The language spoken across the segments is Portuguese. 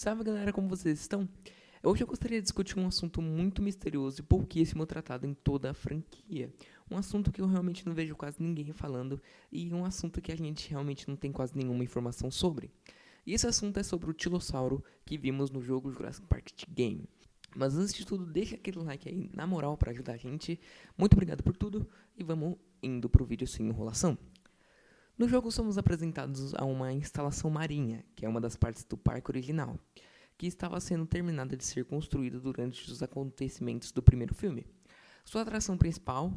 Salve galera, como vocês estão? Hoje eu gostaria de discutir um assunto muito misterioso e pouquíssimo tratado em toda a franquia. Um assunto que eu realmente não vejo quase ninguém falando e um assunto que a gente realmente não tem quase nenhuma informação sobre. E esse assunto é sobre o Tilossauro que vimos no jogo Jurassic Park The Game. Mas antes de tudo, deixa aquele like aí na moral para ajudar a gente. Muito obrigado por tudo e vamos indo pro vídeo sem enrolação. No jogo somos apresentados a uma instalação marinha, que é uma das partes do parque original, que estava sendo terminada de ser construída durante os acontecimentos do primeiro filme. Sua atração principal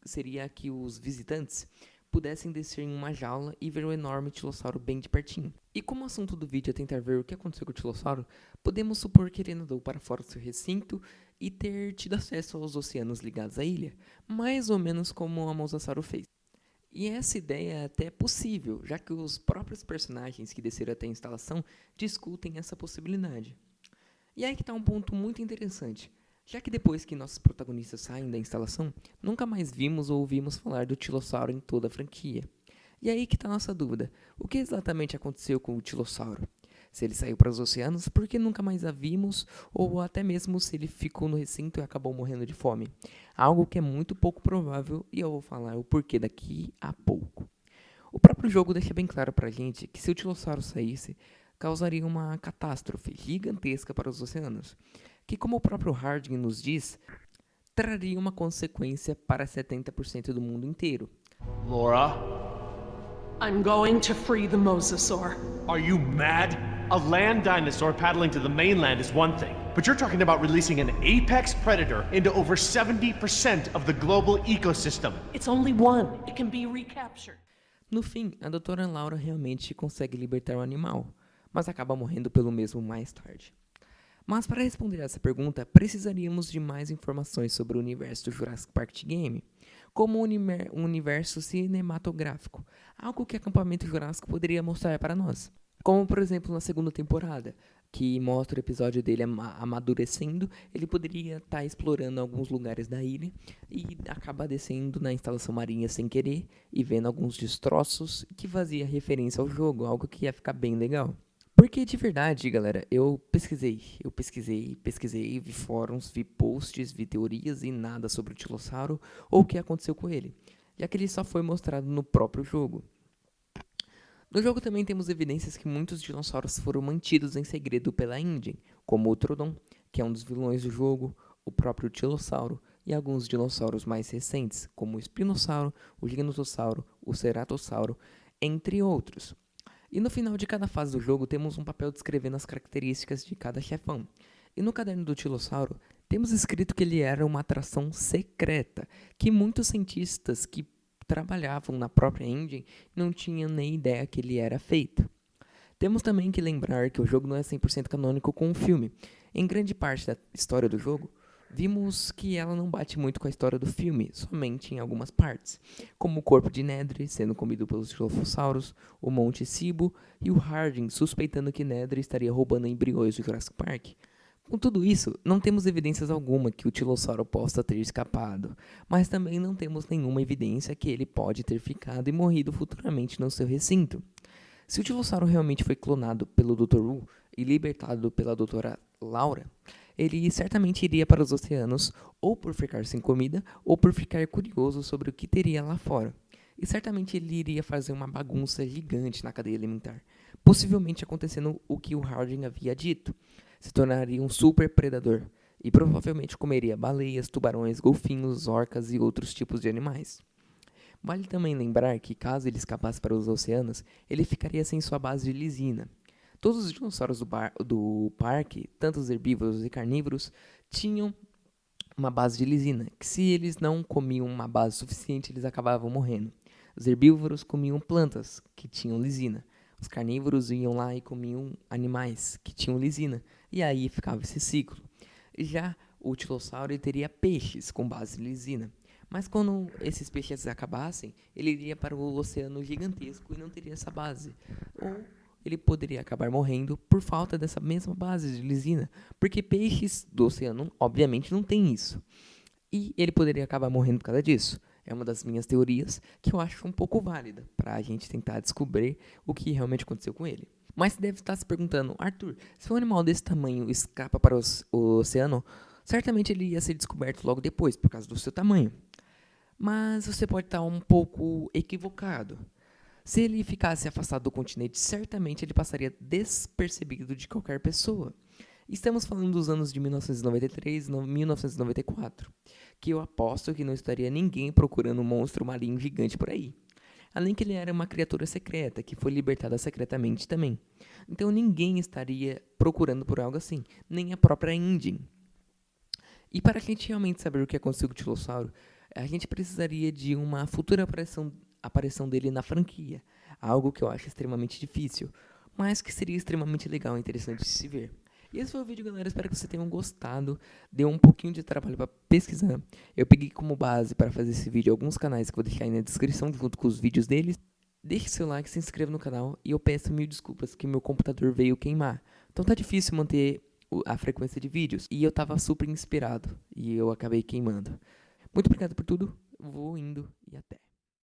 seria que os visitantes pudessem descer em uma jaula e ver o enorme tilossauro bem de pertinho. E como o assunto do vídeo é tentar ver o que aconteceu com o tilossauro, podemos supor que ele nadou para fora do seu recinto e ter tido acesso aos oceanos ligados à ilha, mais ou menos como a Mosasauro fez. E essa ideia é até possível, já que os próprios personagens que desceram até a instalação discutem essa possibilidade. E aí que está um ponto muito interessante, já que depois que nossos protagonistas saem da instalação, nunca mais vimos ou ouvimos falar do Tilossauro em toda a franquia. E aí que está a nossa dúvida, o que exatamente aconteceu com o Tilossauro? Se ele saiu para os oceanos, por que nunca mais a vimos, ou até mesmo se ele ficou no recinto e acabou morrendo de fome. Algo que é muito pouco provável e eu vou falar o porquê daqui a pouco. O próprio jogo deixa bem claro pra gente que se o Tilossauro saísse, causaria uma catástrofe gigantesca para os oceanos, que como o próprio Harding nos diz, traria uma consequência para 70% do mundo inteiro. Laura, I'm going to free the Mosasaur. are you mad? A land dinosaur paddling to the mainland is one thing, but you're talking about releasing an apex predator into over 70% of the global ecosystem. It's only one. It can be recaptured. No fim, a doutora Laura realmente consegue libertar o animal, mas acaba morrendo pelo mesmo mais tarde. Mas para responder essa pergunta, precisaríamos de mais informações sobre o universo do Jurassic Park The Game, como um universo cinematográfico, algo que Acampamento Jurássico poderia mostrar para nós. Como, por exemplo, na segunda temporada, que mostra o episódio dele amadurecendo, ele poderia estar explorando alguns lugares da ilha e acabar descendo na instalação marinha sem querer e vendo alguns destroços que fazia referência ao jogo, algo que ia ficar bem legal. Porque de verdade, galera, eu pesquisei, vi fóruns, vi posts, vi teorias e nada sobre o Tilossauro ou o que aconteceu com ele, já que ele só foi mostrado no próprio jogo. No jogo também temos evidências que muitos dinossauros foram mantidos em segredo pela Ingen, como o Trodon, que é um dos vilões do jogo, o próprio Tilossauro e alguns dinossauros mais recentes, como o Espinossauro, o Gigantossauro, o Ceratossauro, entre outros. E no final de cada fase do jogo temos um papel descrevendo as características de cada chefão. E no caderno do Tilossauro temos escrito que ele era uma atração secreta, que muitos cientistas que trabalhavam na própria engine não tinham nem ideia que ele era feito. Temos também que lembrar que o jogo não é 100% canônico com o filme. Em grande parte da história do jogo, vimos que ela não bate muito com a história do filme, somente em algumas partes, como o corpo de Nedry sendo comido pelos Dilophosaurus, o Monte Sibo e o Harding suspeitando que Nedry estaria roubando embriões do Jurassic Park. Com tudo isso, não temos evidências alguma que o Tilossauro possa ter escapado, mas também não temos nenhuma evidência que ele pode ter ficado e morrido futuramente no seu recinto. Se o Tilossauro realmente foi clonado pelo Dr. Wu e libertado pela Doutora Laura, ele certamente iria para os oceanos ou por ficar sem comida ou por ficar curioso sobre o que teria lá fora. E certamente ele iria fazer uma bagunça gigante na cadeia alimentar, possivelmente acontecendo o que o Harding havia dito. Se tornaria um super predador e provavelmente comeria baleias, tubarões, golfinhos, orcas e outros tipos de animais. Vale também lembrar que caso ele escapasse para os oceanos, ele ficaria sem sua base de lisina. Todos os dinossauros do parque, tanto os herbívoros e carnívoros, tinham uma base de lisina, que se eles não comiam uma base suficiente, eles acabavam morrendo. Os herbívoros comiam plantas, que tinham lisina. Os carnívoros iam lá e comiam animais, que tinham lisina. E aí ficava esse ciclo. Já o Tilossauro teria peixes com base de lisina. Mas quando esses peixes acabassem, ele iria para o oceano gigantesco e não teria essa base. Ou ele poderia acabar morrendo por falta dessa mesma base de lisina, porque peixes do oceano, obviamente, não tem isso. E ele poderia acabar morrendo por causa disso. É uma das minhas teorias que eu acho um pouco válida para a gente tentar descobrir o que realmente aconteceu com ele. Mas você deve estar se perguntando, Arthur, se um animal desse tamanho escapa para o oceano, certamente ele ia ser descoberto logo depois, por causa do seu tamanho. Mas você pode estar um pouco equivocado. Se ele ficasse afastado do continente, certamente ele passaria despercebido de qualquer pessoa. Estamos falando dos anos de 1993 e 1994, que eu aposto que não estaria ninguém procurando um monstro marinho gigante por aí. Além que ele era uma criatura secreta, que foi libertada secretamente também. Então ninguém estaria procurando por algo assim, nem a própria Indien. E para a gente realmente saber o que aconteceu com o Titulossauro, a gente precisaria de uma futura aparição dele na franquia. Algo que eu acho extremamente difícil, mas que seria extremamente legal e interessante de se ver. E esse foi o vídeo, galera. Espero que vocês tenham gostado. Deu um pouquinho de trabalho para pesquisar. Eu peguei como base para fazer esse vídeo alguns canais que eu vou deixar aí na descrição junto com os vídeos deles. Deixe seu like, se inscreva no canal e eu peço mil desculpas que meu computador veio queimar. Então tá difícil manter a frequência de vídeos e eu tava super inspirado e eu acabei queimando. Muito obrigado por tudo. Vou indo e até.